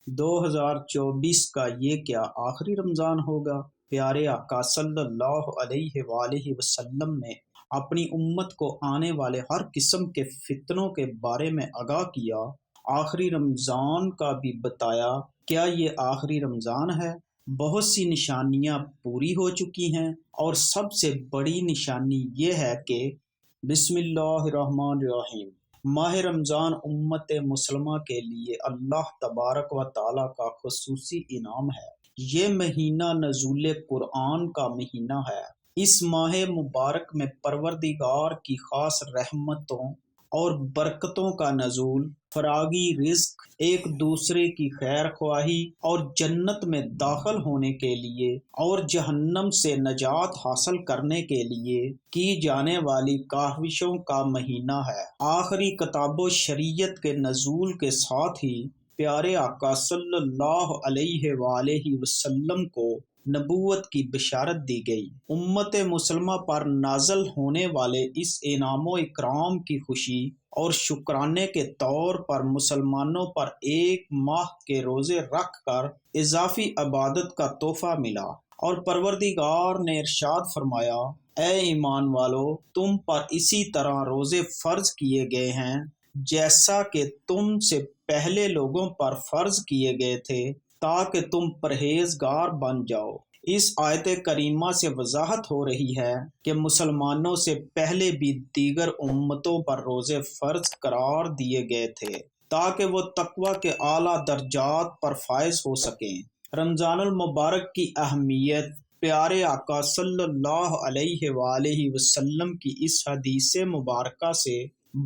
2024 کا یہ کیا آخری رمضان ہوگا؟ پیارے آقا صلی اللہ علیہ وآلہ وسلم نے اپنی امت کو آنے والے ہر قسم کے فتنوں کے بارے میں آگاہ کیا، آخری رمضان کا بھی بتایا۔ کیا یہ آخری رمضان ہے؟ بہت سی نشانیاں پوری ہو چکی ہیں، اور سب سے بڑی نشانی یہ ہے کہ بسم اللہ الرحمن الرحیم، ماہ رمضان امت مسلمہ کے لیے اللہ تبارک و تعالیٰ کا خصوصی انعام ہے۔ یہ مہینہ نزول قرآن کا مہینہ ہے۔ اس ماہ مبارک میں پروردگار کی خاص رحمتوں اور برکتوں کا نزول، فراغی رزق، ایک دوسرے کی خیر خواہی اور جنت میں داخل ہونے کے لیے اور جہنم سے نجات حاصل کرنے کے لیے کی جانے والی کاوشوں کا مہینہ ہے۔ آخری کتاب و شریعت کے نزول کے ساتھ ہی پیارے آقا صلی اللہ علیہ وآلہ وسلم کو نبوت کی بشارت دی گئی۔ امت مسلمہ پر نازل ہونے والے اس انعام و اکرام کی خوشی اور شکرانے کے طور پر مسلمانوں پر ایک ماہ کے روزے رکھ کر اضافی عبادت کا تحفہ ملا، اور پروردگار نے ارشاد فرمایا، اے ایمان والو، تم پر اسی طرح روزے فرض کیے گئے ہیں جیسا کہ تم سے پہلے لوگوں پر فرض کیے گئے تھے، تاکہ تم پرہیزگار بن جاؤ۔ اس آیت کریمہ سے وضاحت ہو رہی ہے کہ مسلمانوں سے پہلے بھی دیگر امتوں پر روزے فرض قرار دیے گئے تھے تاکہ وہ تقوی کے اعلیٰ درجات پر فائز ہو سکیں۔ رمضان المبارک کی اہمیت پیارے آقا صلی اللہ علیہ وآلہ وسلم کی اس حدیث مبارکہ سے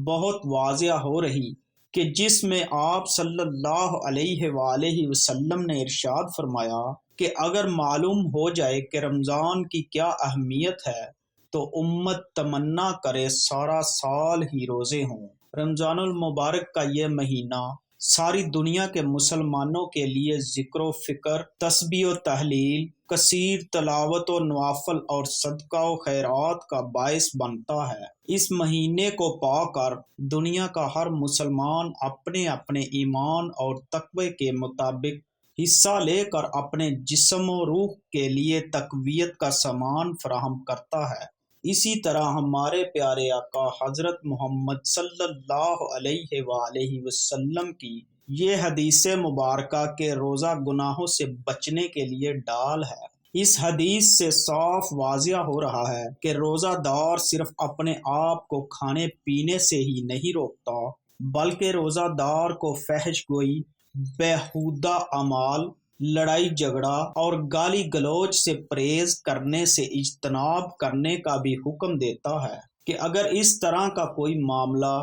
بہت واضح ہو رہی کہ جس میں آپ صلی اللہ علیہ وآلہ وسلم نے ارشاد فرمایا کہ اگر معلوم ہو جائے کہ رمضان کی کیا اہمیت ہے تو امت تمنا کرے سارا سال ہی روزے ہوں۔ رمضان المبارک کا یہ مہینہ ساری دنیا کے مسلمانوں کے لیے ذکر و فکر، تسبیح و تحلیل، کثیر تلاوت و نوافل اور صدقہ و خیرات کا باعث بنتا ہے۔ اس مہینے کو پا کر دنیا کا ہر مسلمان اپنے اپنے ایمان اور تقوی کے مطابق حصہ لے کر اپنے جسم و روح کے لیے تقویت کا سامان فراہم کرتا ہے۔ اسی طرح ہمارے پیارے آقا حضرت محمد صلی اللہ علیہ وآلہ وسلم کی یہ حدیث مبارکہ کہ روزہ گناہوں سے بچنے کے لیے ڈال ہے۔ اس حدیث سے صاف واضح ہو رہا ہے کہ روزہ دار صرف اپنے آپ کو کھانے پینے سے ہی نہیں روکتا، بلکہ روزہ دار کو فحش گوئی، بیہودہ اعمال، لڑائی جھگڑا اور گالی گلوچ سے پرہیز کرنے سے اجتناب کرنے کا بھی حکم دیتا ہے کہ اگر اس طرح کا کوئی معاملہ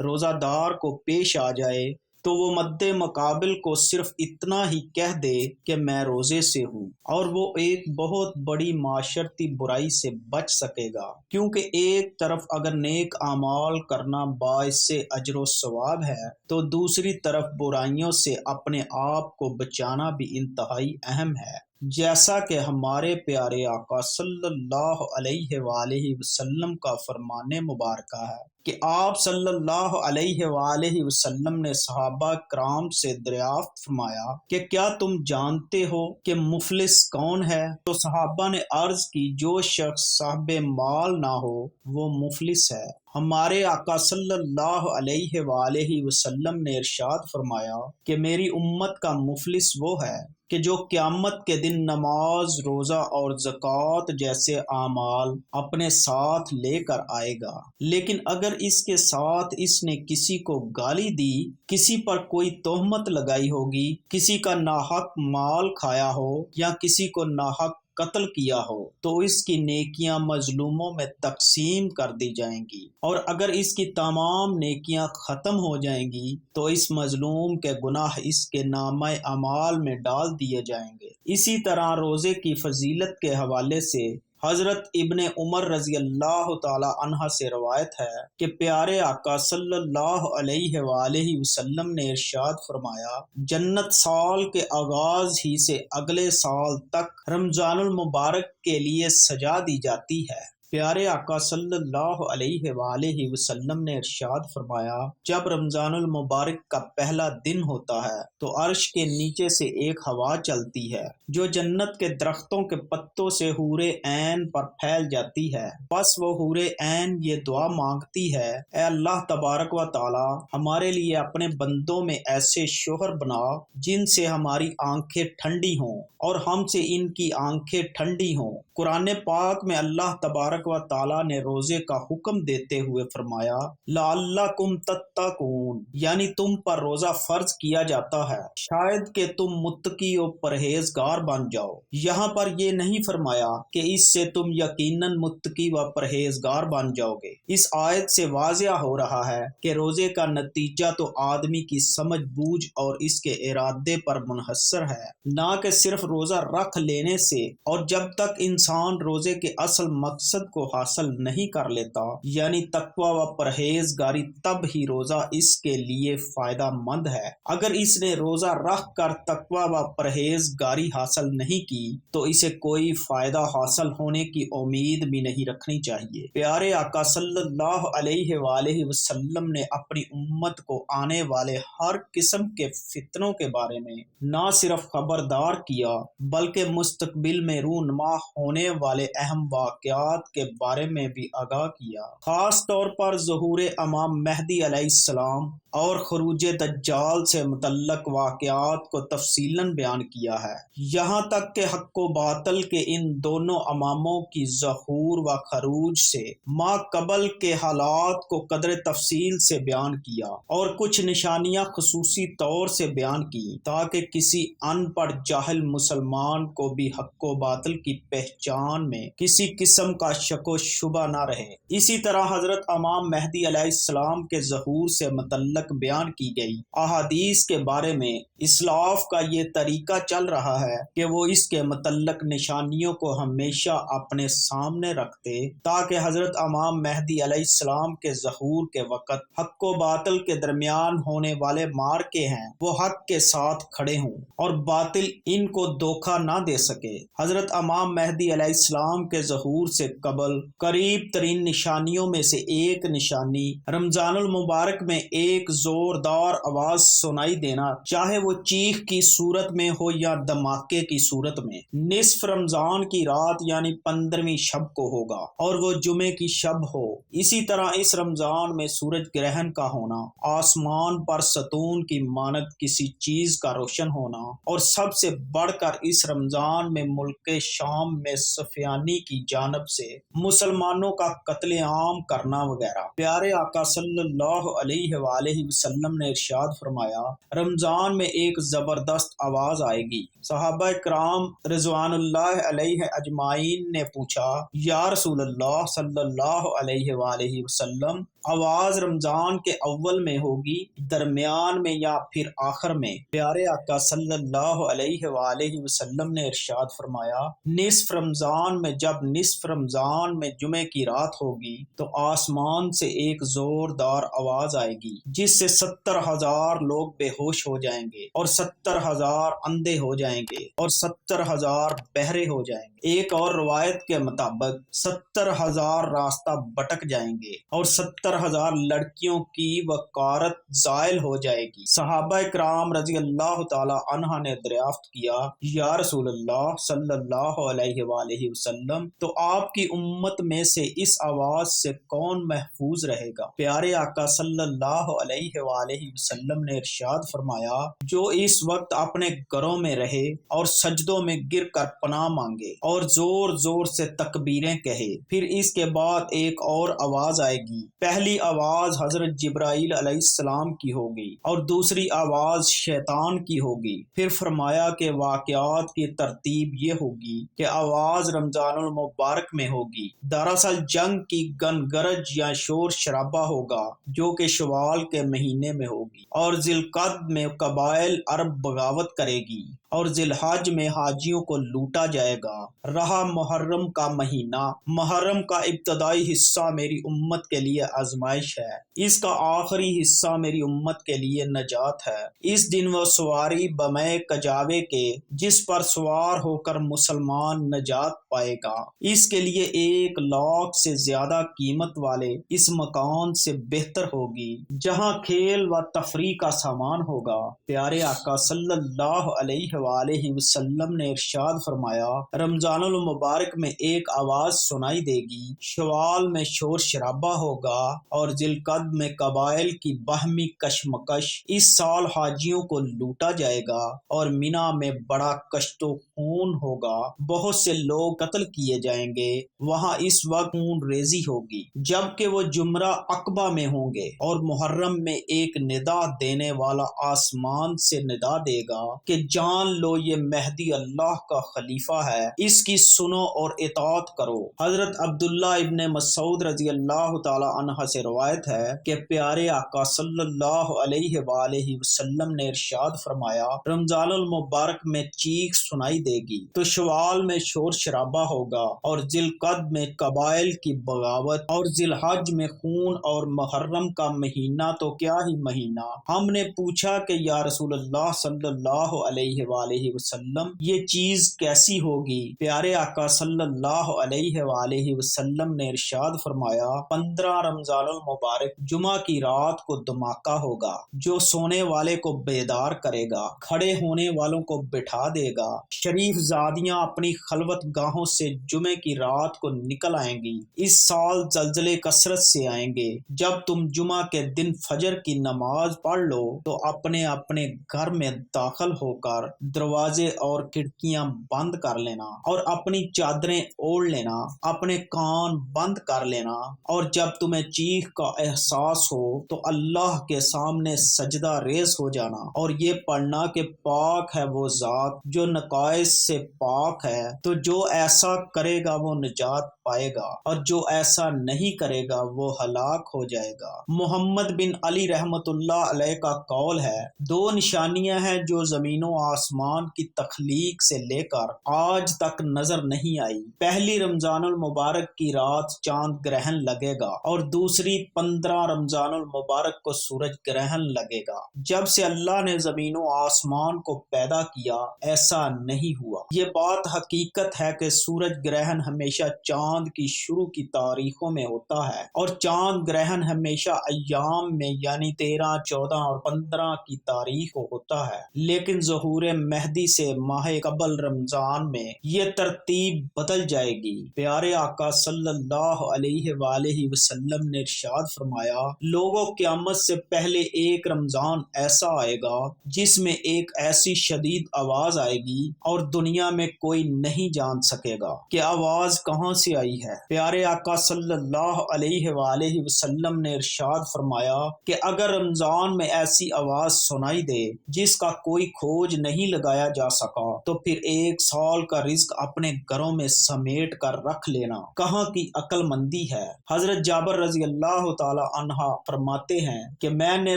روزہ دار کو پیش آ جائے تو وہ مد مقابل کو صرف اتنا ہی کہہ دے کہ میں روزے سے ہوں، اور وہ ایک بہت بڑی معاشرتی برائی سے بچ سکے گا، کیونکہ ایک طرف اگر نیک اعمال کرنا باعث اجر و ثواب ہے تو دوسری طرف برائیوں سے اپنے آپ کو بچانا بھی انتہائی اہم ہے، جیسا کہ ہمارے پیارے آقا صلی اللہ علیہ وآلہ وسلم کا فرمان مبارکہ ہے کہ آپ صلی اللہ علیہ وآلہ وسلم نے صحابہ کرام سے دریافت فرمایا کہ کیا تم جانتے ہو کہ مفلس کون ہے؟ تو صحابہ نے عرض کی، جو شخص صاحب مال نہ ہو وہ مفلس ہے۔ ہمارے آقا صلی اللہ علیہ وآلہ وسلم نے ارشاد فرمایا کہ میری امت کا مفلس وہ ہے کہ جو قیامت کے دن نماز، روزہ اور زکوٰۃ جیسے اعمال اپنے ساتھ لے کر آئے گا، لیکن اگر اس کے ساتھ اس نے کسی کو گالی دی، کسی پر کوئی تہمت لگائی ہوگی، کسی کا ناحق مال کھایا ہو یا کسی کو ناحق قتل کیا ہو، تو اس کی نیکیاں مظلوموں میں تقسیم کر دی جائیں گی، اور اگر اس کی تمام نیکیاں ختم ہو جائیں گی تو اس مظلوم کے گناہ اس کے نامہ اعمال میں ڈال دیے جائیں گے۔ اسی طرح روزے کی فضیلت کے حوالے سے حضرت ابن عمر رضی اللہ تعالی عنہ سے روایت ہے کہ پیارے آقا صلی اللہ علیہ وآلہ وسلم نے ارشاد فرمایا، جنت سال کے آغاز ہی سے اگلے سال تک رمضان المبارک کے لیے سجا دی جاتی ہے۔ پیارے آقا صلی اللہ علیہ وآلہ وسلم نے ارشاد فرمایا، جب رمضان المبارک کا پہلا دن ہوتا ہے تو عرش کے نیچے سے ایک ہوا چلتی ہے جو جنت کے درختوں کے پتوں سے حور عین پر پھیل جاتی ہے۔ بس وہ حور عین یہ دعا مانگتی ہے، اے اللہ تبارک و تعالی، ہمارے لیے اپنے بندوں میں ایسے شوہر بنا جن سے ہماری آنکھیں ٹھنڈی ہوں اور ہم سے ان کی آنکھیں ٹھنڈی ہوں۔ قرآن پاک میں اللہ تبارک و تعالیٰ نے روزے کا حکم دیتے ہوئے فرمایا، لعلکم تتقون، یعنی تم پر روزہ فرض کیا جاتا ہے شاید کہ تم متقی و پرہیزگار بن جاؤ۔ یہاں پر یہ نہیں فرمایا کہ اس سے تم یقیناً متقی و پرہیزگار بن جاؤ گے۔ اس آیت سے واضح ہو رہا ہے کہ روزے کا نتیجہ تو آدمی کی سمجھ بوجھ اور اس کے ارادے پر منحصر ہے، نہ کہ صرف روزہ رکھ لینے سے۔ اور جب تک انسان روزے کے اصل مقصد کو حاصل نہیں کر لیتا، یعنی تقوی و پرہیزگاری، تب ہی روزہ اس کے لیے فائدہ مند ہے۔ اگر اس نے روزہ رکھ کر تقوی و پرہیزگاری حاصل نہیں کی تو اسے کوئی فائدہ حاصل ہونے کی امید بھی نہیں رکھنی چاہیے۔ پیارے آقا صلی اللہ علیہ وآلہ وسلم نے اپنی امت کو آنے والے ہر قسم کے فتنوں کے بارے میں نہ صرف خبردار کیا بلکہ مستقبل میں رونما ہونے والے اہم واقعات کے بارے میں بھی آگاہ کیا۔ خاص طور پر ظہور امام مہدی علیہ السلام اور خروج دجال سے متعلق واقعات کو تفصیلاً بیان کیا ہے، یہاں تک کہ حق و باطل کے ان دونوں اماموں کی ظہور و خروج سے ما قبل کے حالات کو قدر تفصیل سے بیان کیا اور کچھ نشانیاں خصوصی طور سے بیان کی تاکہ کسی ان پڑھ جاہل مسلمان کو بھی حق و باطل کی پہچان میں کسی قسم کا شک و شبہ نہ رہے۔ اسی طرح حضرت امام مہدی علیہ السلام کے ظہور سے متعلق بیان کی گئی احادیث کے بارے میں اسلاف کا یہ طریقہ چل رہا ہے کہ وہ اس کے متعلق نشانیوں کو ہمیشہ اپنے سامنے رکھتے تاکہ حضرت امام مہدی علیہ السلام کے ظہور کے وقت حق و باطل کے درمیان ہونے والے مارکے ہیں وہ حق کے ساتھ کھڑے ہوں اور باطل ان کو دھوکہ نہ دے سکے۔ حضرت امام مہدی علیہ السلام کے ظہور سے قبل قریب ترین نشانیوں میں سے ایک نشانی رمضان المبارک میں ایک زوردار آواز سنائی دینا، چاہے وہ چیخ کی صورت میں ہو یا دھماکے کی صورت میں۔ نصف رمضان کی رات یعنی 15ویں شب کو ہوگا اور وہ جمعے کی شب ہو۔ اسی طرح اس رمضان میں سورج گرہن کا ہونا، آسمان پر ستون کی مانند کسی چیز کا روشن ہونا اور سب سے بڑھ کر اس رمضان میں ملک شام میں سفیانی کی جانب سے مسلمانوں کا قتل عام کرنا وغیرہ۔ پیارے آقا صلی اللہ علیہ وآلہ وسلم نے ارشاد فرمایا، رمضان میں ایک زبردست آواز آئے گی۔ صحابہ کرام رضوان اللہ علیہ اجمعین نے پوچھا، یا رسول اللہ صلی اللہ علیہ وآلہ وسلم، آواز رمضان کے اول میں ہوگی، درمیان میں یا پھر آخر میں؟ پیارے آقا صلی اللہ علیہ وآلہ وسلم نے ارشاد فرمایا، نصف رمضان میں۔ جب نصف رمضان میں جمعے کی رات ہوگی تو آسمان سے ایک زوردار آواز آئے گی جس سے 70,000 لوگ بے ہوش ہو جائیں گے اور 70,000 اندھے ہو جائیں گے اور 70,000 بہرے ہو جائیں گے۔ ایک اور روایت کے مطابق 70,000 راستہ بھٹک جائیں گے اور 70,000 لڑکیوں کی وقارت زائل ہو جائے گی۔ صحابہ کرام رضی اللہ تعالی عنہ نے دریافت کیا، یا رسول اللہ صلی اللہ علیہ وآلہ وسلم، تو آپ کی امت میں سے اس آواز سے کون محفوظ رہے گا؟ پیارے آقا صلی اللہ علیہ وآلہ وسلم نے ارشاد فرمایا، جو اس وقت اپنے گھروں میں رہے اور سجدوں میں گر کر پناہ مانگے اور زور زور سے تکبیریں کہے۔ پھر اس کے بعد ایک اور آواز آئے گی، پہلی آواز حضرت جبرائیل علیہ السلام کی ہوگی اور دوسری آواز شیطان کی ہوگی۔ پھر فرمایا کہ واقعات کی ترتیب یہ ہوگی کہ آواز رمضان المبارک میں ہوگی۔ دراصل جنگ کی گنگرج یا شور شرابہ ہوگا جو کہ شوال کے مہینے میں ہوگی اور ذی القعدہ میں قبائل عرب بغاوت کرے گی اور ذی الحج میں حاجیوں کو لوٹا جائے گا۔ رہا محرم کا مہینہ، محرم کا ابتدائی حصہ میری امت کے لیے آزمائش ہے، اس کا آخری حصہ میری امت کے لیے نجات ہے۔ اس دن وہ سواری بمے کجاوے کے جس پر سوار ہو کر مسلمان نجات پائے گا، اس کے لیے 1,00,000 سے زیادہ قیمت والے اس مکان سے بہتر ہوگی جہاں کھیل و تفریح کا سامان ہوگا۔ پیارے آقا صلی اللہ علیہ وآلہ وسلم نے ارشاد فرمایا، رمضان المبارک میں ایک آواز سنائی دے گی، شوال میں شور شرابہ ہوگا اور ذی القعدہ میں قبائل کی باہمی کشمکش۔ اس سال حاجیوں کو لوٹا جائے گا اور مینا میں بڑا کشت و خون ہوگا، بہت سے لوگ قتل کیے جائیں گے۔ وہاں اس وقت خون ریزی ہوگی جبکہ وہ جمرہ عقبہ میں ہوں گے، اور محرم میں ایک ندا دینے والا آسمان سے ندا دے گا کہ جان لو یہ مہدی اللہ کا خلیفہ ہے، اس کی سنو اور اطاعت کرو۔ حضرت عبداللہ ابن مسعود رضی اللہ تعالی عنہ سے روایت ہے کہ پیارے آقا صلی اللہ علیہ وآلہ وسلم نے ارشاد فرمایا، رمضان المبارک میں چیخ سنائی دے گی تو شوال میں شور شرابہ ہوگا اور ذی القعدہ میں قبائل کی بغاوت، اور ذی الحج میں خون، اور محرم کا مہینہ تو کیا ہی مہینہ۔ ہم نے پوچھا کہ یا رسول اللہ صلی اللہ علیہ وآلہ وسلم یہ چیز کیسی ہوگی؟ پیارے آقا صلی اللہ علیہ وآلہ وسلم نے ارشاد فرمایا، 15 رمضان المبارک جمعہ کی رات کو دھماکہ ہوگا جو سونے والے کو بیدار کرے گا، کھڑے ہونے والوں کو بٹھا دے گا۔ شریف زادیاں اپنی خلوت گاہوں سے جمعے کی رات کو نکل آئیں گی۔ اس سال زلزلے کثرت سے آئیں گے۔ جب تم جمعہ کے دن فجر کی نماز پڑھ لو تو اپنے اپنے گھر میں داخل ہو کر دروازے اور کھڑکیاں بند کر لینا اور اپنی چادریں اوڑھ لینا، اپنے کان بند کر لینا، اور جب تمہیں چیخ کا احساس ہو تو اللہ کے سامنے سجدہ ریز ہو جانا اور یہ پڑھنا کہ پاک ہے وہ ذات جو نقائص سے پاک ہے، تو جو ایسا کرے گا وہ نجات پائے گا اور جو ایسا نہیں کرے گا وہ ہلاک ہو جائے گا۔ محمد بن علی رحمت اللہ علیہ کا قول ہے، 2 نشانیاں ہیں جو زمین و آسمان کی تخلیق سے لے کر آج تک نظر نہیں آئی۔ پہلی رمضان المبارک کی رات چاند گرہن لگے گا اور دوسری 15 رمضان المبارک کو سورج گرہن لگے گا۔ جب سے اللہ نے زمین و آسمان کو پیدا کیا ایسا نہیں ہوا۔ یہ بات حقیقت ہے کہ سورج گرہن ہمیشہ چاند کی شروع کی تاریخوں میں ہوتا ہے، اور چاند گرہن ہمیشہ ایام میں یعنی 13، 14 اور 15 کی تاریخ کو ہوتا ہے، لیکن ظہور مہدی سے ماہ قبل رمضان میں یہ ترتیب بدل جائے گی۔ پیارے آقا صلی اللہ علیہ وآلہ وسلم نے ارشاد فرمایا، لوگوں قیامت سے پہلے ایک رمضان ایسا آئے گا جس میں ایک ایسی شدید آواز آئے گی اور دنیا میں کوئی نہیں جان سکے گا کہ آواز کہاں سے آئی ہے۔ پیارے آقا صلی اللہ علیہ وآلہ وسلم نے ارشاد فرمایا کہ اگر رمضان میں ایسی آواز سنائی دے جس کا کوئی کھوج نہیں لگایا جا سکا تو پھر 1 سال کا رزق اپنے گھروں میں سمیٹ کر رکھ لینا کہاں کی عقل مندی ہے۔ حضرت جابر رضی اللہ تعالی عنہ فرماتے ہیں کہ میں نے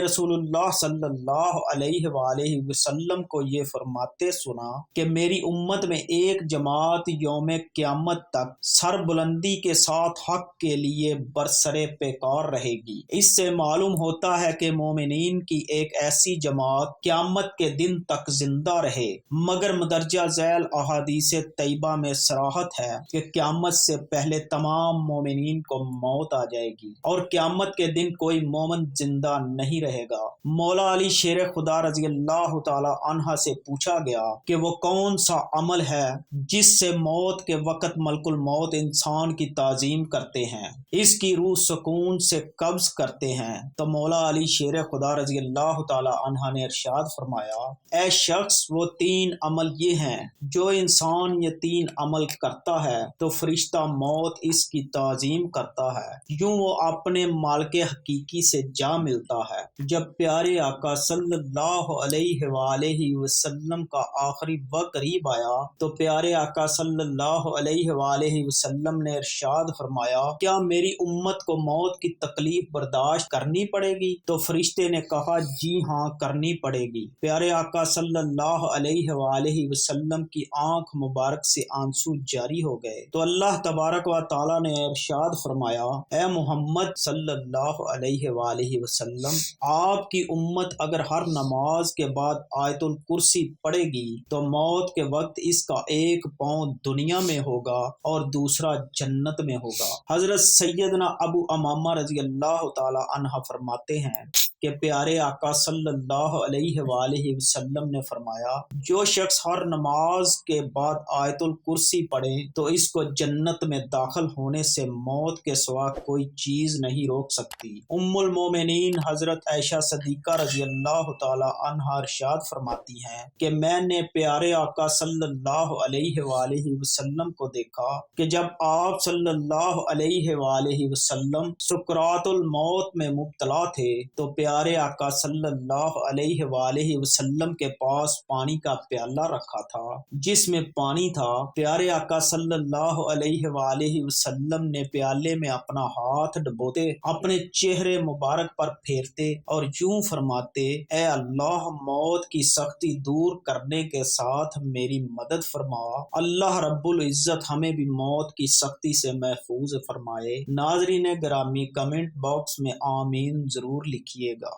رسول اللہ صلی اللہ علیہ وآلہ وسلم کو یہ فرماتے سنا کہ میری امت میں ایک جماعت یوم قیامت تک سر بلندی کے ساتھ حق کے لیے برسرے پیکار رہے گی۔ اس سے معلوم ہوتا ہے کہ مومنین کی ایک ایسی جماعت قیامت کے دن تک زندہ رہے، مگر مدرجہ ذیل احادیث طیبہ میں صراحت ہے کہ قیامت سے پہلے تمام مومنین کو موت آ جائے گی اور قیامت کے دن کوئی مومن زندہ نہیں رہے گا۔ مولا علی شیر خدا رضی اللہ تعالی عنہ سے پوچھا گیا کہ وہ کون سا عمل ہے جس سے موت کے وقت ملک الموت انسان کی تعظیم کرتے ہیں، اس کی روح سکون سے قبض کرتے ہیں، تو مولا علی شیر خدا رضی اللہ تعالی عنہ نے ارشاد فرمایا، اے شخص وہ 3 عمل یہ ہیں، جو انسان یہ 3 عمل کرتا ہے تو فرشتہ موت اس کی تعظیم کرتا ہے، یوں وہ اپنے مالک حقیقی سے جا ملتا ہے۔ جب پیارے آقا صلی اللہ علیہ وآلہ وسلم کا آخری وقت قریب آیا تو پیارے آقا صلی اللہ علیہ وآلہ وسلم نے ارشاد فرمایا، کیا میری امت کو موت کی تکلیف برداشت کرنی پڑے گی؟ تو فرشتے نے کہا جی ہاں کرنی پڑے گی۔ پیارے آقا صلی اللہ اللہ علیہ وآلہ وسلم کی آنکھ مبارک سے آنسو جاری ہو گئے تو اللہ تبارک و تعالی نے ارشاد فرمایا، اے محمد صلی اللہ علیہ وآلہ وسلم، آپ کی امت اگر ہر نماز کے بعد آیت الکرسی پڑھے گی تو موت کے وقت اس کا ایک پاؤں دنیا میں ہوگا اور دوسرا جنت میں ہوگا۔ حضرت سیدنا ابو امامہ رضی اللہ تعالی عنہ فرماتے ہیں کہ پیارے آقا صلی اللہ علیہ وآلہ وسلم نے فرمایا، جو شخص ہر نماز کے بعد آیت الکرسی پڑھے تو اس کو جنت میں داخل ہونے سے موت کے سوا کوئی چیز نہیں روک سکتی۔ ام المومنین حضرت عائشہ صدیقہ رضی اللہ تعالی عنہا ارشاد فرماتی ہیں کہ میں نے پیارے آقا صلی اللہ علیہ وآلہ وسلم کو دیکھا کہ جب آپ صلی اللہ علیہ وآلہ وسلم سکرات الموت میں مبتلا تھے تو پیارے آقا صلی اللہ علیہ وآلہ وسلم کے پاس پانی کا پیالہ رکھا تھا جس میں پانی تھا۔ پیارے آقا صلی اللہ علیہ وآلہ وسلم نے پیالے میں اپنا ہاتھ ڈبوتے اپنے چہرے مبارک پر پھیرتے اور یوں فرماتے، اے اللہ، موت کی سختی دور کرنے کے ساتھ میری مدد فرما۔ اللہ رب العزت ہمیں بھی موت کی سختی سے محفوظ فرمائے۔ ناظرین گرامی، کمنٹ باکس میں آمین ضرور لکھیے گا۔